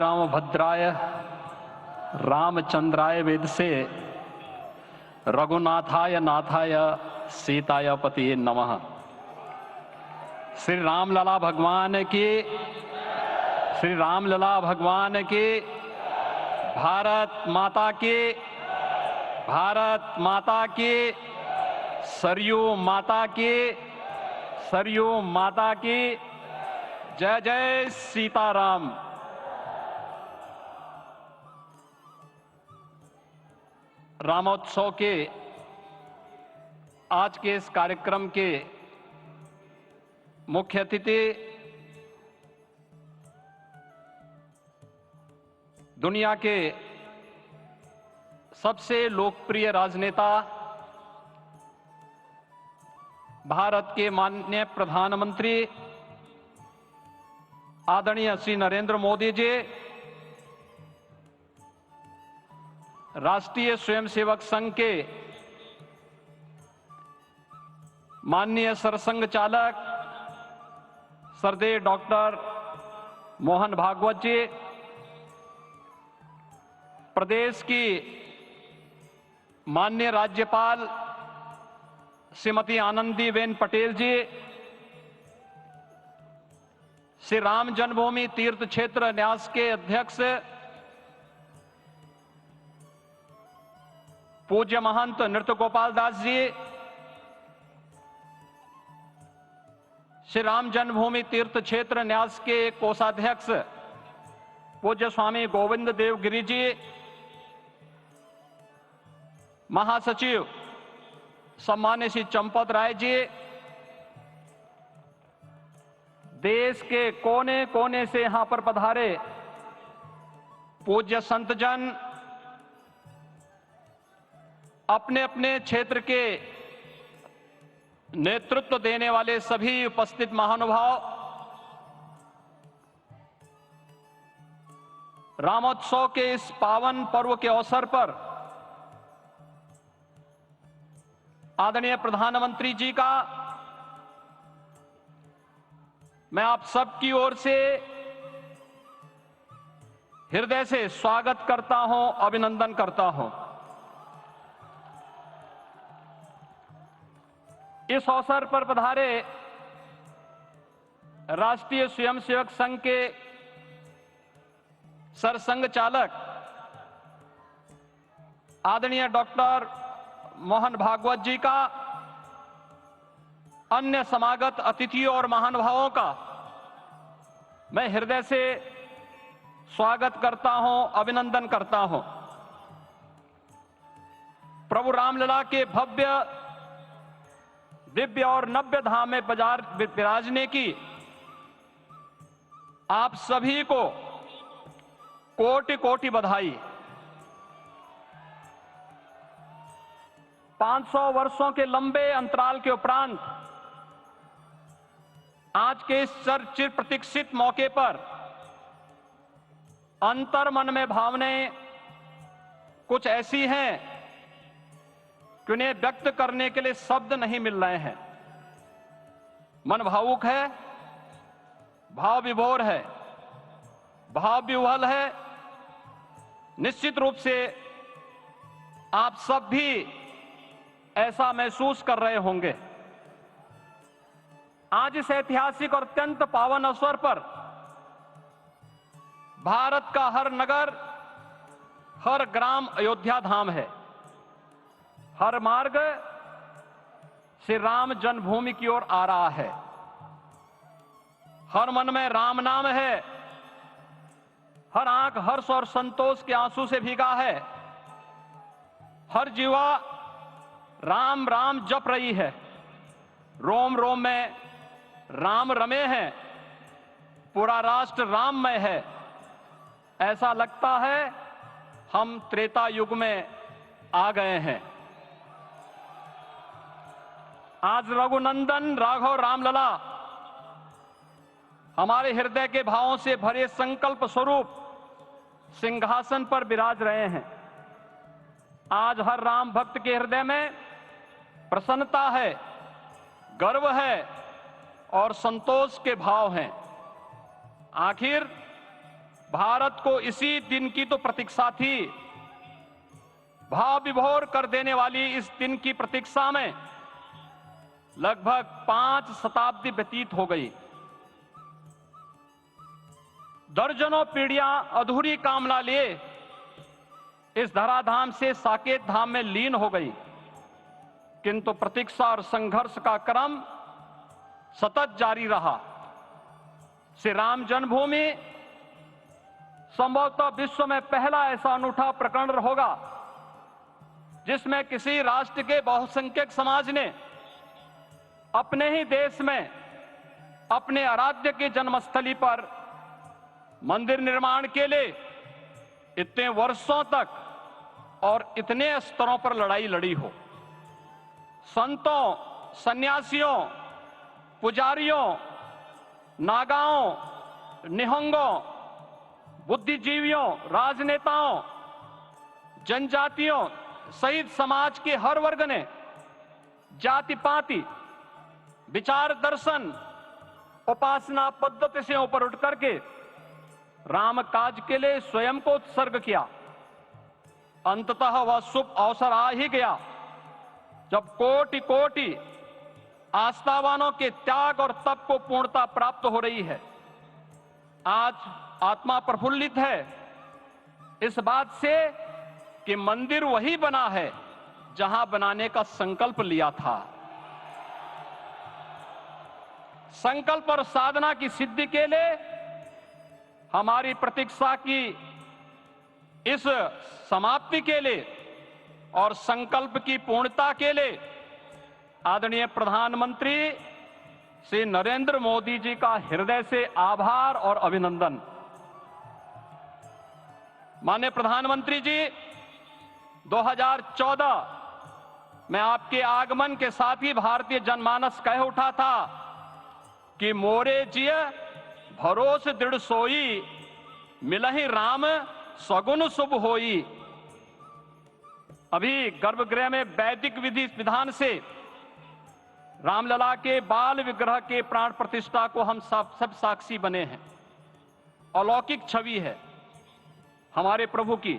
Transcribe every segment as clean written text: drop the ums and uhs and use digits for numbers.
रामभद्राय रामचंद्राय वेदसे रघुनाथाय नाथाय सीताय पतिये नमः। श्री रामलला भगवान की, श्री रामलला भगवान की, भारत माता की, भारत माता की, सरयू माता की, सरयू माता की, जय जय सीताराम। रामोत्सव के आज के इस कार्यक्रम के मुख्य अतिथि दुनिया के सबसे लोकप्रिय राजनेता भारत के माननीय प्रधानमंत्री आदरणीय श्री नरेंद्र मोदी जी, राष्ट्रीय स्वयंसेवक संघ के माननीय सरसंघ चालक श्रद्धेय डॉक्टर मोहन भागवत जी, प्रदेश की माननीय राज्यपाल श्रीमती आनंदीबेन पटेल जी, श्री राम जन्मभूमि तीर्थ क्षेत्र न्यास के अध्यक्ष पूज्य महंत नृत्य गोपाल दास जी, श्री राम जन्मभूमि तीर्थ क्षेत्र न्यास के कोषाध्यक्ष पूज्य स्वामी गोविंद देव गिरी जी, महासचिव सम्मान्य श्री चंपत राय जी, देश के कोने कोने से यहां पर पधारे पूज्य संतजन, अपने अपने क्षेत्र के नेतृत्व देने वाले सभी उपस्थित महानुभाव, रामोत्सव के इस पावन पर्व के अवसर पर आदरणीय प्रधानमंत्री जी का मैं आप सबकी ओर से हृदय से स्वागत करता हूं, अभिनंदन करता हूं। इस अवसर पर पधारे राष्ट्रीय स्वयंसेवक संघ के सरसंघ चालक आदरणीय डॉक्टर मोहन भागवत जी का, अन्य समागत अतिथियों और महानुभावों का मैं हृदय से स्वागत करता हूं, अभिनंदन करता हूं। प्रभु रामलला के भव्य दिव्य और नव्य धाम में विराजने की आप सभी को कोटि कोटि बधाई। 500 वर्षों के लंबे अंतराल के उपरांत आज के इस चिर प्रतीक्षित मौके पर अंतर मन में भावनाएं कुछ ऐसी हैं कि उन्हें व्यक्त करने के लिए शब्द नहीं मिल रहे हैं। मन भावुक है, भाव विभोर है, भाव विह्वल है। निश्चित रूप से आप सब भी ऐसा महसूस कर रहे होंगे। आज इस ऐतिहासिक और अत्यंत पावन अवसर पर भारत का हर नगर, हर ग्राम अयोध्या धाम है। हर मार्ग श्री राम जन्मभूमि की ओर आ रहा है। हर मन में राम नाम है, हर आंख हर्ष और संतोष के आंसू से भीगा है। हर जीवा राम राम जप रही है, रोम रोम में राम रमे हैं, पूरा राष्ट्र राममय है। ऐसा लगता है हम त्रेता युग में आ गए हैं। आज रघुनंदन राघव रामलला हमारे हृदय के भावों से भरे संकल्प स्वरूप सिंहासन पर विराज रहे हैं। आज हर राम भक्त के हृदय में प्रसन्नता है, गर्व है और संतोष के भाव हैं। आखिर भारत को इसी दिन की तो प्रतीक्षा थी। भाव विभोर कर देने वाली इस दिन की प्रतीक्षा में लगभग 5 शताब्दी व्यतीत हो गई। दर्जनों पीढ़ियां अधूरी कामना लिए इस धराधाम से साकेत धाम में लीन हो गई, किंतु प्रतीक्षा और संघर्ष का क्रम सतत जारी रहा। श्री राम जन्मभूमि संभवतः विश्व में पहला ऐसा अनूठा प्रकरण होगा जिसमें किसी राष्ट्र के बहुसंख्यक समाज ने अपने ही देश में अपने आराध्य की जन्मस्थली पर मंदिर निर्माण के लिए इतने वर्षों तक और इतने स्तरों पर लड़ाई लड़ी हो। संतों, सन्यासियों, पुजारियों, नागाओं, निहंगों, बुद्धिजीवियों, राजनेताओं, जनजातियों सहित समाज के हर वर्ग ने जाति पाति, विचार दर्शन, उपासना पद्धति से ऊपर उठ करके राम काज के लिए स्वयं को उत्सर्ग किया। अंततः वह शुभ अवसर आ ही गया जब कोटि कोटि आस्थावानों के त्याग और तप को पूर्णता प्राप्त हो रही है। आज आत्मा प्रफुल्लित है इस बात से कि मंदिर वही बना है जहां बनाने का संकल्प लिया था। संकल्प और साधना की सिद्धि के लिए हमारी प्रतीक्षा की इस समाप्ति के लिए और संकल्प की पूर्णता के लिए आदरणीय प्रधानमंत्री श्री नरेंद्र मोदी जी का हृदय से आभार और अभिनंदन। माननीय प्रधानमंत्री जी, 2014 में आपके आगमन के साथ ही भारतीय जनमानस कह उठा था कि मोरे जिय भरोस दृढ़ सोई, मिलहि राम सगुन शुभ होई। अभी गर्भगृह में वैदिक विधि विधान से रामलला के बाल विग्रह के प्राण प्रतिष्ठा को हम सब साक्षी बने हैं। अलौकिक छवि है हमारे प्रभु की,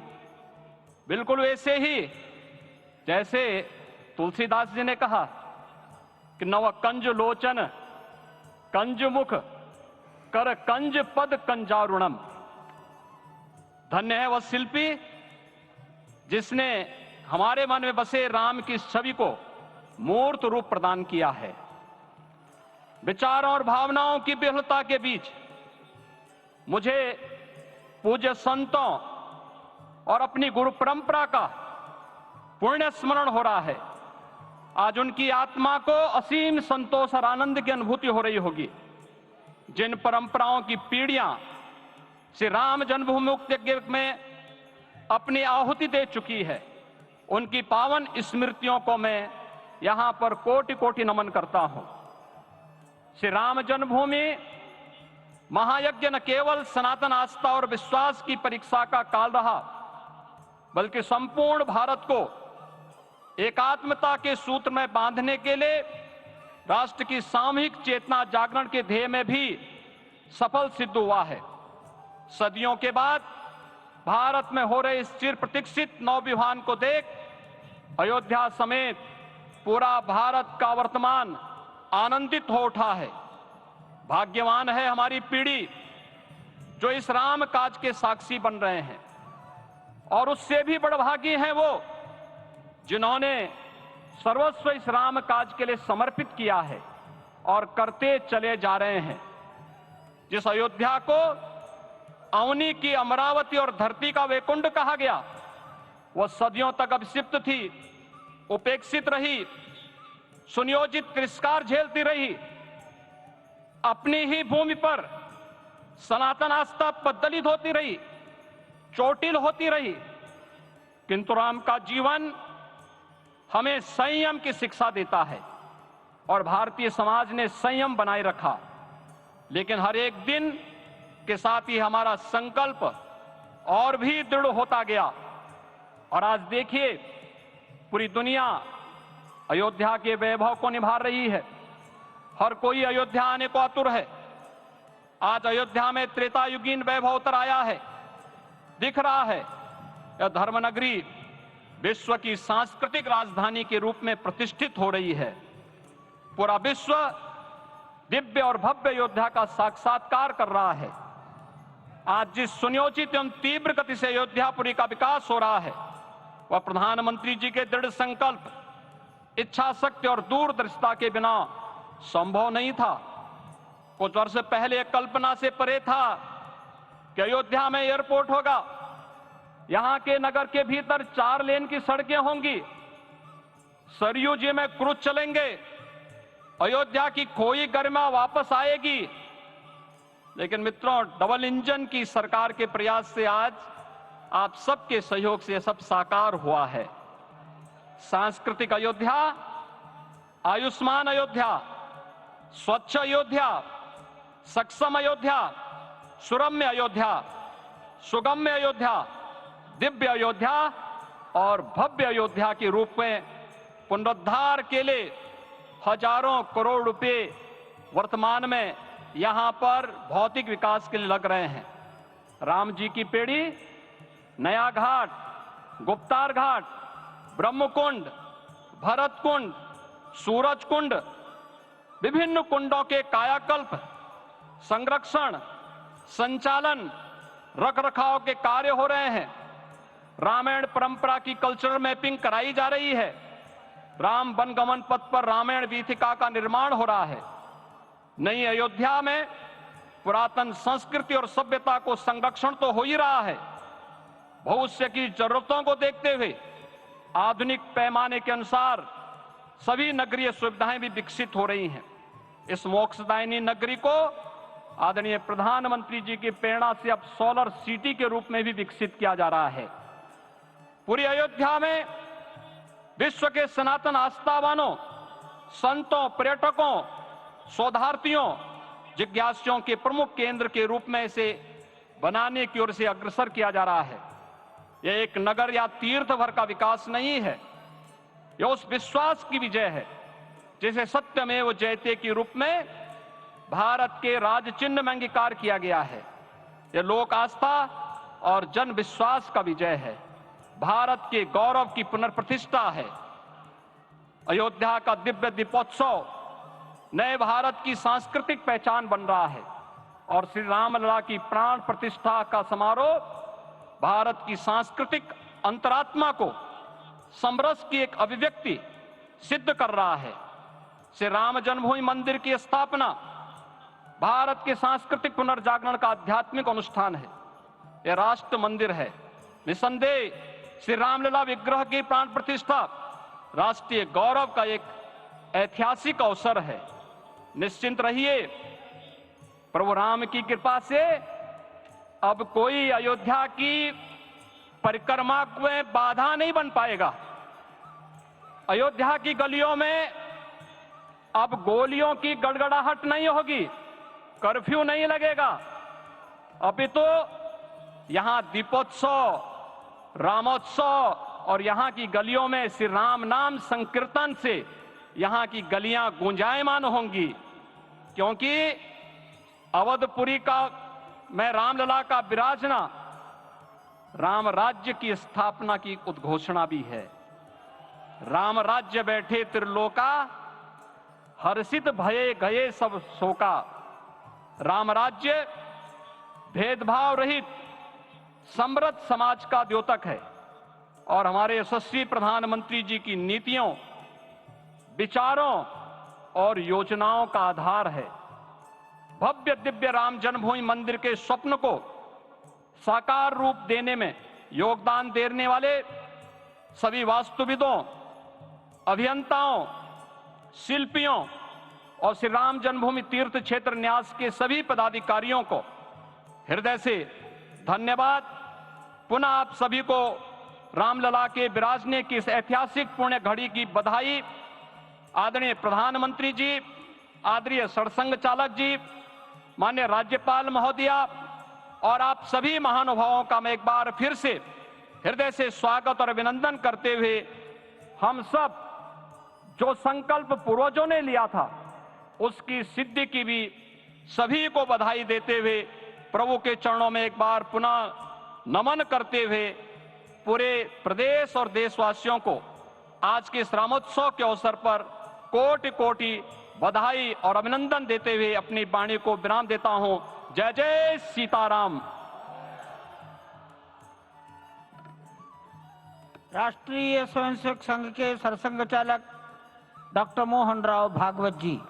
बिल्कुल वैसे ही जैसे तुलसीदास जी ने कहा कि नव कंज लोचन कंज मुख कर कंज पद कंजारुणम। धन्य है वह शिल्पी जिसने हमारे मन में बसे राम की छवि को मूर्त रूप प्रदान किया है। विचारों और भावनाओं की विहलता के बीच मुझे पूज्य संतों और अपनी गुरु परंपरा का पुण्य स्मरण हो रहा है। आज उनकी आत्मा को असीम संतोष और आनंद की अनुभूति हो रही होगी। जिन परंपराओं की पीढ़ियां श्री राम जन्मभूमि मुक्ति यज्ञ में अपनी आहुति दे चुकी है, उनकी पावन स्मृतियों को मैं यहां पर कोटि कोटि नमन करता हूं। श्री राम जन्मभूमि महायज्ञ न केवल सनातन आस्था और विश्वास की परीक्षा का काल रहा, बल्कि संपूर्ण भारत को एकात्मता के सूत्र में बांधने के लिए राष्ट्र की सामूहिक चेतना जागरण के ध्येय में भी सफल सिद्ध हुआ है। सदियों के बाद भारत में हो रहे इस चिर प्रतीक्षित नवविवाह को देख अयोध्या समेत पूरा भारत का वर्तमान आनंदित हो उठा है। भाग्यवान है हमारी पीढ़ी जो इस राम काज के साक्षी बन रहे हैं, और उससे भी बड़भागी हैं वो जिन्होंने सर्वस्व इस राम काज के लिए समर्पित किया है और करते चले जा रहे हैं। जिस अयोध्या को अवनी की अमरावती और धरती का वैकुंठ कहा गया, वह सदियों तक अभिषिप्त थी, उपेक्षित रही, सुनियोजित तिरस्कार झेलती रही। अपनी ही भूमि पर सनातन आस्था पद्दलित होती रही, चोटिल होती रही, किंतु राम का जीवन हमें संयम की शिक्षा देता है और भारतीय समाज ने संयम बनाए रखा। लेकिन हर एक दिन के साथ ही हमारा संकल्प और भी दृढ़ होता गया, और आज देखिए पूरी दुनिया अयोध्या के वैभव को निभा रही है। हर कोई अयोध्या आने को आतुर है। आज अयोध्या में त्रेता युगीन वैभव उतर आया है। दिख रहा है। यह धर्मनगरी विश्व की सांस्कृतिक राजधानी के रूप में प्रतिष्ठित हो रही है। पूरा विश्व दिव्य और भव्य अयोध्या का साक्षात्कार कर रहा है। आज जिस सुनियोजित एवं तीव्र गति से अयोध्यापुरी का विकास हो रहा है, वह प्रधानमंत्री जी के दृढ़ संकल्प, इच्छा शक्ति और दूरदर्शिता के बिना संभव नहीं था। कुछ वर्ष पहले कल्पना से परे था कि अयोध्या में एयरपोर्ट होगा, यहां के नगर के भीतर 4 लेन की सड़कें होंगी, सरयू जी में क्रूज चलेंगे, अयोध्या की खोई गरिमा वापस आएगी। लेकिन मित्रों, डबल इंजन की सरकार के प्रयास से आज आप सबके सहयोग से यह सब साकार हुआ है। सांस्कृतिक अयोध्या, आयुष्मान अयोध्या, स्वच्छ अयोध्या, सक्षम अयोध्या, सुरम्य अयोध्या, सुगम्य अयोध्या, दिव्य अयोध्या और भव्य अयोध्या के रूप में पुनरुद्धार के लिए हजारों करोड़ रुपए वर्तमान में यहां पर भौतिक विकास के लिए लग रहे हैं। राम जी की पेड़ी, नया घाट, गुप्तार घाट, ब्रह्मकुंड, भरत कुंड, सूरज कुंड, विभिन्न कुंडों के कायाकल्प, संरक्षण, संचालन, रखरखाव के कार्य हो रहे हैं। रामायण परंपरा की कल्चरल मैपिंग कराई जा रही है। राम वनगमन पथ पर रामायण वीथिका का निर्माण हो रहा है। नई अयोध्या में पुरातन संस्कृति और सभ्यता को संरक्षण तो हो ही रहा है, भविष्य की जरूरतों को देखते हुए आधुनिक पैमाने के अनुसार सभी नगरीय सुविधाएं भी विकसित हो रही हैं। इस मोक्षदायिनी नगरी को आदरणीय प्रधानमंत्री जी की प्रेरणा से अब सोलर सिटी के रूप में भी विकसित किया जा रहा है। पूरी अयोध्या में विश्व के सनातन आस्थावानों, संतों, पर्यटकों, शोधार्थियों, जिज्ञासुओं के प्रमुख केंद्र के रूप में इसे बनाने की ओर से अग्रसर किया जा रहा है। यह एक नगर या तीर्थ भर का विकास नहीं है, यह उस विश्वास की विजय है जिसे सत्यमेव जयते के रूप में भारत के राज चिन्ह में अंगीकार किया गया है। यह लोक आस्था और जन विश्वास का विजय है, भारत के गौरव की पुनर्प्रतिष्ठा है। अयोध्या का दिव्य दीपोत्सव नए भारत की सांस्कृतिक पहचान बन रहा है और श्री रामलला की प्राण प्रतिष्ठा का समारोह भारत की सांस्कृतिक अंतरात्मा को समरस की एक अभिव्यक्ति सिद्ध कर रहा है। श्री राम जन्मभूमि मंदिर की स्थापना भारत के सांस्कृतिक पुनर्जागरण का आध्यात्मिक अनुष्ठान है। यह राष्ट्र मंदिर है। निसंदेह श्री रामलला विग्रह की प्राण प्रतिष्ठा राष्ट्रीय गौरव का एक ऐतिहासिक अवसर है। निश्चिंत रहिए, प्रभु राम की कृपा से अब कोई अयोध्या की परिक्रमा में बाधा नहीं बन पाएगा। अयोध्या की गलियों में अब गोलियों की गड़गड़ाहट नहीं होगी, कर्फ्यू नहीं लगेगा। अभी तो यहां दीपोत्सव, रामोत्सव और यहां की गलियों में श्री राम नाम संकीर्तन से यहां की गलियां गुंजायमान होंगी, क्योंकि अवधपुरी का में रामलला का विराजना राम राज्य की स्थापना की उद्घोषणा भी है। राम राज्य बैठे त्रिलोका, हर्षित भये गए सब शोका। राम राज्य भेदभाव रहित समृद्ध समाज का द्योतक है और हमारे यशस्वी प्रधानमंत्री जी की नीतियों, विचारों और योजनाओं का आधार है। भव्य दिव्य राम जन्मभूमि मंदिर के स्वप्न को साकार रूप देने में योगदान देने वाले सभी वास्तुविदों, अभियंताओं, शिल्पियों और श्री राम जन्मभूमि तीर्थ क्षेत्र न्यास के सभी पदाधिकारियों को हृदय से धन्यवाद। पुनः आप सभी को रामलला के विराजने की इस ऐतिहासिक पुण्य घड़ी की बधाई। आदरणीय प्रधानमंत्री जी, आदरणीय सरसंघ चालक जी, माननीय राज्यपाल महोदया और आप सभी महानुभावों का मैं एक बार फिर से हृदय से स्वागत और अभिनंदन करते हुए हम सब जो संकल्प पूर्वजों ने लिया था उसकी सिद्धि की भी सभी को बधाई देते हुए प्रभु के चरणों में एक बार पुनः नमन करते हुए पूरे प्रदेश और देशवासियों को आज के इस रामोत्सव के अवसर पर कोटि कोटि बधाई और अभिनंदन देते हुए अपनी वाणी को विराम देता हूं। जय जय सीताराम। राष्ट्रीय स्वयंसेवक संघ के सरसंघ चालक डॉक्टर मोहन राव भागवत जी।